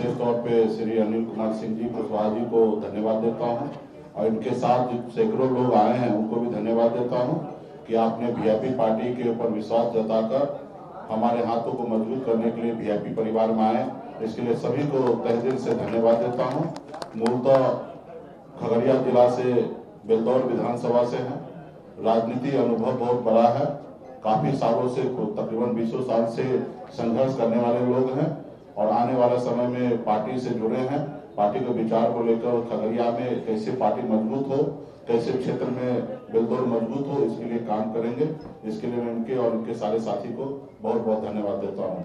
विशेष तौर पे श्री अनिल कुमार सिंह जी कुशवाहा जी को धन्यवाद देता हूं और इनके साथ सैकड़ों लोग आए हैं उनको भी धन्यवाद देता हूं कि आपने वीआईपी पार्टी के ऊपर विश्वास जताकर हमारे हाथों को मजबूत करने के लिए वीआईपी परिवार में आए। इसके लिए सभी को तहे दिल से धन्यवाद देता हूं। मूलतः खगड़िया जिला से बेलदौर विधानसभा से हैं, राजनीति अनुभव बहुत बड़ा है, काफी सालों से तकरीबन 20 साल से संघर्ष करने वाले लोग हैं और आने वाले समय में पार्टी से जुड़े हैं। पार्टी के विचार को लेकर खगड़िया में कैसे पार्टी मजबूत हो, कैसे क्षेत्र में बेलदौर मजबूत हो, इसके लिए काम करेंगे। इसके लिए मैं इनके और इनके सारे साथी को बहुत बहुत धन्यवाद देता हूँ।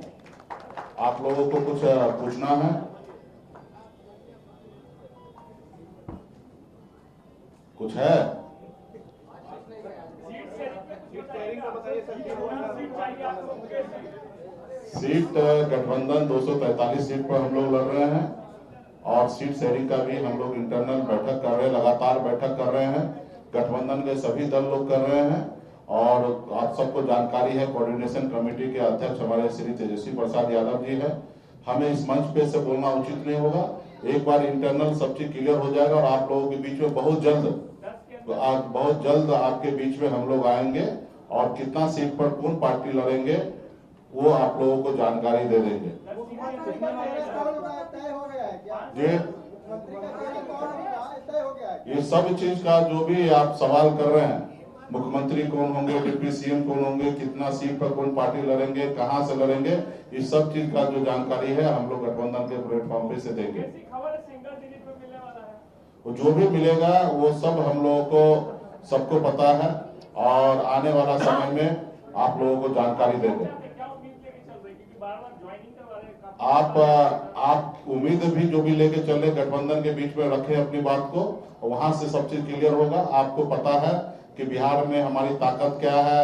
आप लोगों को कुछ पूछना है? कुछ है? सीट गठबंधन 243 सीट पर हम लोग लड़ रहे हैं और सीट शेयरिंग का भी हम लोग इंटरनल बैठक कर रहे हैं, लगातार बैठक कर रहे हैं। गठबंधन के सभी दल लोग कर रहे हैं और आप सबको जानकारी है, कोऑर्डिनेशन कमेटी के अध्यक्ष हमारे श्री तेजस्वी प्रसाद यादव जी है। हमें इस मंच पे से बोलना उचित नहीं होगा। एक बार इंटरनल सब चीज क्लियर हो जाएगा और आप लोगों के बीच में बहुत जल्द आपके बीच में हम लोग आएंगे और कितना सीट पर कौन पार्टी लड़ेंगे वो आप लोगों को जानकारी दे देंगे। ये सब चीज का जो भी आप सवाल कर रहे हैं, मुख्यमंत्री कौन होंगे, डिप्टी सीएम कौन होंगे, कितना सीट पर कौन पार्टी लड़ेंगे, कहां से लड़ेंगे, इस सब चीज का जो जानकारी है हम लोग गठबंधन के प्लेटफॉर्म पे से देंगे। जो भी मिलेगा वो सब हम लोगों को सबको पता है और आने वाला समय में आप लोगों को जानकारी देंगे। आप उम्मीद भी जो भी लेके चले गठबंधन के बीच में रखें अपनी बात को, वहां से सब चीज क्लियर होगा। आपको पता है कि बिहार में हमारी ताकत क्या है,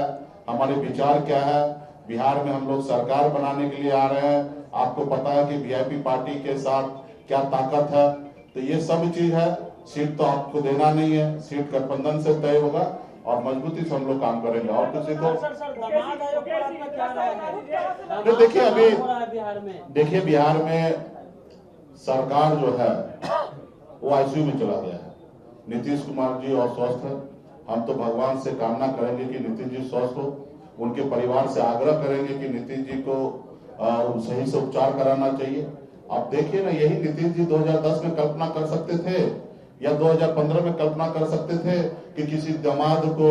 हमारे विचार क्या है। बिहार में हम लोग सरकार बनाने के लिए आ रहे हैं। आपको पता है कि वीआईपी पार्टी के साथ क्या ताकत है। तो ये सब चीज है। सीट तो आपको देना नहीं है, सीट गठबंधन से तय होगा और मजबूती से हम लोग काम करेंगे। और किसी को तो देखिए बिहार में सरकार जो है वो आईसीयू में चला गया है। नीतीश कुमार जी अस्वस्थ है। हम तो भगवान से कामना करेंगे कि नीतीश जी स्वस्थ हो। उनके परिवार से आग्रह करेंगे कि नीतीश जी को सही से उपचार कराना चाहिए। आप देखिए ना, यही नीतीश जी 2010 में कल्पना कर सकते थे या 2015 में कल्पना कर सकते थे कि किसी दामाद को,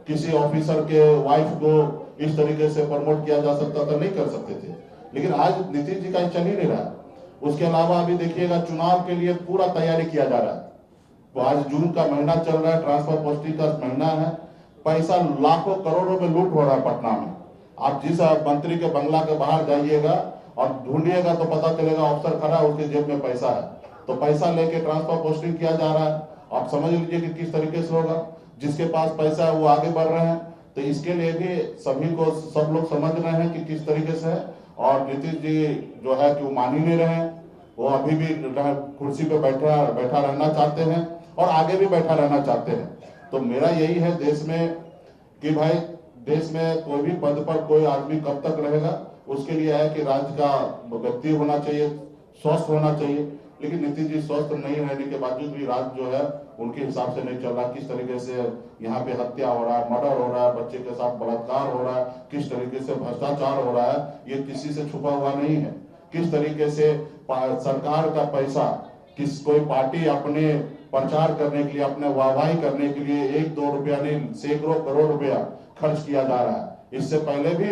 किसी ऑफिसर के वाइफ को इस तरीके से प्रमोट किया जा सकता था? नहीं कर सकते थे। लेकिन आज नीतीश जी का चल ही नहीं रहा। उसके अलावा अभी देखिएगा चुनाव के लिए पूरा तैयारी किया जा रहा है। तो आज जून का महीना चल रहा है, ट्रांसफर पोस्टिंग का महीना है। पैसा लाखों करोड़ों में लूट हो रहा है पटना में। आप जिस मंत्री के बंगला के बाहर जाइएगा और ढूंढिएगा तो पता चलेगा अफसर खड़ा है, उसके जेब में पैसा है। तो पैसा लेके ट्रांसफर पोस्टिंग किया जा रहा है। आप समझ लीजिए कि किस तरीके से होगा। जिसके पास पैसा है वो आगे बढ़ रहे हैं। तो इसके लिए भी सभी को, सब लोग समझ रहे हैं कि किस तरीके से है। और नीतीश जी जो है कि वो मान ही नहीं रहे हैं। वो अभी भी कुर्सी पे बैठा रहना चाहते हैं और आगे भी बैठा रहना चाहते हैं। तो मेरा यही है देश में कि भाई देश में कोई भी पद पर कोई आदमी कब तक रहेगा, उसके लिए है कि राज्य का व्यक्ति होना चाहिए, स्वस्थ होना चाहिए। लेकिन नीतीश जी स्वस्थ नहीं रहने के बावजूद भी राज्य जो है उनके हिसाब से नहीं चल रहा। किस तरीके से यहाँ पे हत्या हो रहा है, मर्डर हो रहा है, बच्चे के साथ बलात्कार हो रहा है, किस तरीके से भ्रष्टाचार हो रहा है, ये किसी से छुपा हुआ नहीं है। किस तरीके से सरकार का पैसा कोई पार्टी अपने प्रचार करने के लिए, अपने वाहवाही करने के लिए 1-2 रुपया नहीं, सैकड़ों करोड़ रुपया खर्च किया जा रहा है। इससे पहले भी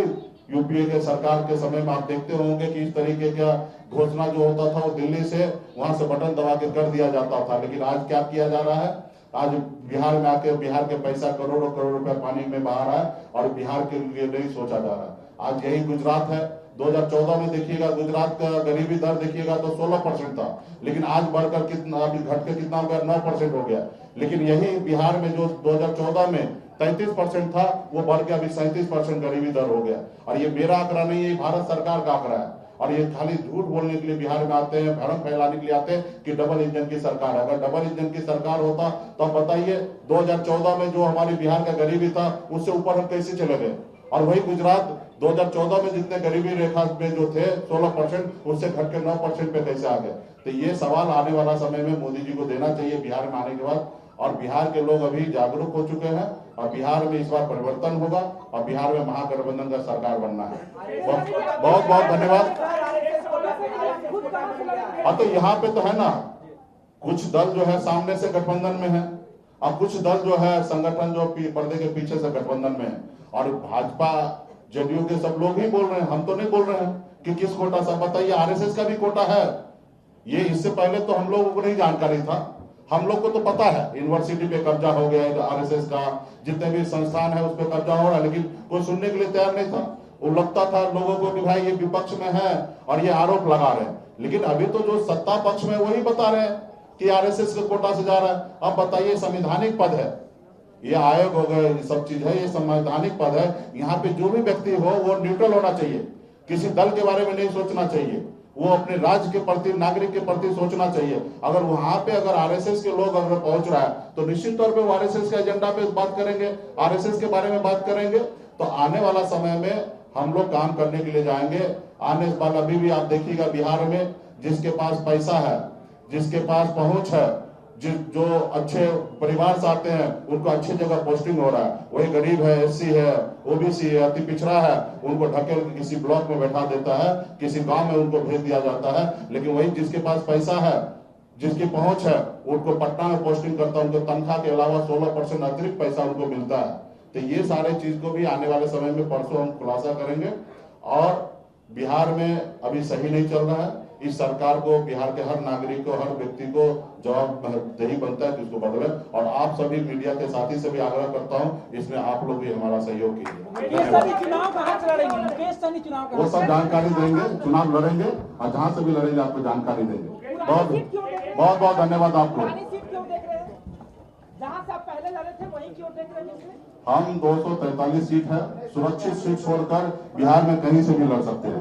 यूपीए के सरकार के समय में आप देखते होंगे कि इस तरीके का घोषणा जो होता था वो दिल्ली से वहां से बटन दबा के कर दिया जाता था। लेकिन आज क्या किया जा रहा है? आज बिहार में आके बिहार के पैसा करोड़ों करोड़ रुपया पानी में बहा रहा है और बिहार के लिए नहीं सोचा जा रहा है। आज यही गुजरात है। 2014 में देखिएगा गुजरात का गरीबी दर देखिएगा तो 16% था, लेकिन आज बढ़कर कितना, अभी घट के कितना हो गया, 9% हो गया। लेकिन यही बिहार में जो 2014 में 33% था वो बढ़ के अभी 37% गरीबी दर हो गया। और ये मेरा आंकड़ा नहीं है, भारत सरकार का आंकड़ा है। और ये खाली झूठ बोलने के लिए बिहार में आते हैं, भ्रम फैलाने के लिए आते हैं कि डबल इंजन की सरकार है। अगर डबल इंजन की सरकार होता तो अब बताइए 2014 में जो हमारी बिहार का गरीबी था उससे ऊपर हम कैसे चले गए। और वही गुजरात 2014 में जितने गरीबी रेखा में जो थे 16%, उससे घट के 9% पे कैसे आ गए। तो ये सवाल आने वाला समय में मोदी जी को देना चाहिए बिहार में आने के बाद। और बिहार के लोग अभी जागरूक हो चुके हैं और बिहार में इस बार परिवर्तन होगा और बिहार में महागठबंधन का सरकार बनना है। बहुत बहुत धन्यवाद। हाँ, तो यहाँ पे तो है ना, कुछ दल जो है सामने से गठबंधन में है और कुछ दल जो है संगठन जो पर्दे के पीछे से गठबंधन में है। और भाजपा जेडीयू के सब लोग ही बोल रहे हैं, हम तो नहीं बोल रहे हैं कि किस कोटा से। बताइए, आरएसएस का भी कोटा है। ये इससे पहले तो हम लोगों को नहीं जानकारी था। हम लोग को तो पता है यूनिवर्सिटी पे कब्जा हो गया है आरएसएस का, जितने भी संस्थान है उस पर कब्जा हो रहा है, लेकिन कोई सुनने के लिए तैयार नहीं था। वो लगता था लोगों को कि भाई ये विपक्ष में है और ये आरोप लगा रहे हैं। लेकिन अभी तो जो सत्ता पक्ष में वही बता रहे हैं कि आरएसएस के कोटा से जा रहा है। अब बताइए, संवैधानिक पद है, ये आयोग हो गए, ये सब चीज है, ये संवैधानिक पद है। यहाँ पे जो भी व्यक्ति हो वो न्यूट्रल होना चाहिए, किसी दल के बारे में नहीं सोचना चाहिए, वो अपने राज्य के प्रति, नागरिक के प्रति सोचना चाहिए। अगर वहां पे अगर आरएसएस के लोग अगर पहुंच रहा है तो निश्चित तौर पे वो आरएसएस के एजेंडा पे बात करेंगे, आरएसएस के बारे में बात करेंगे। तो आने वाला समय में हम लोग काम करने के लिए जाएंगे। आने वाला अभी भी आप देखिएगा बिहार में, जिसके पास पैसा है, जिसके पास पहुंच है, जो अच्छे परिवार से आते हैं उनको अच्छी जगह पोस्टिंग हो रहा है। वही गरीब है, एससी है, ओबीसी है, अति पिछड़ा है, उनको ढकेल के किसी ब्लॉक में बैठा देता है, किसी गांव में उनको भेज दिया जाता है। लेकिन वही जिसके पास पैसा है, जिसकी पहुंच है, उनको पटना में पोस्टिंग करता है, उनको तनख्वाह के अलावा 16% अतिरिक्त पैसा उनको मिलता है। तो ये सारे चीज को भी आने वाले समय में परसों हम खुलासा करेंगे। और बिहार में अभी सही नहीं चल रहा है। इस सरकार को, बिहार के हर नागरिक को, हर व्यक्ति को जवाबदेही बनता है कि उसको बदले। और आप सभी मीडिया के साथी से भी आग्रह करता हूं, इसमें आप लोग भी हमारा सहयोग कीजिए। वो सब जानकारी देंगे, चुनाव लड़ेंगे और जहां से भी लड़ेंगे आपको जानकारी देंगे। बहुत बहुत धन्यवाद आपको। जहां से आप पहले लड़े थे वहीं क्यों देख रहे हैं? हम 243 सीट है, सुरक्षित सीट छोड़कर बिहार में कहीं से भी लड़ सकते हैं।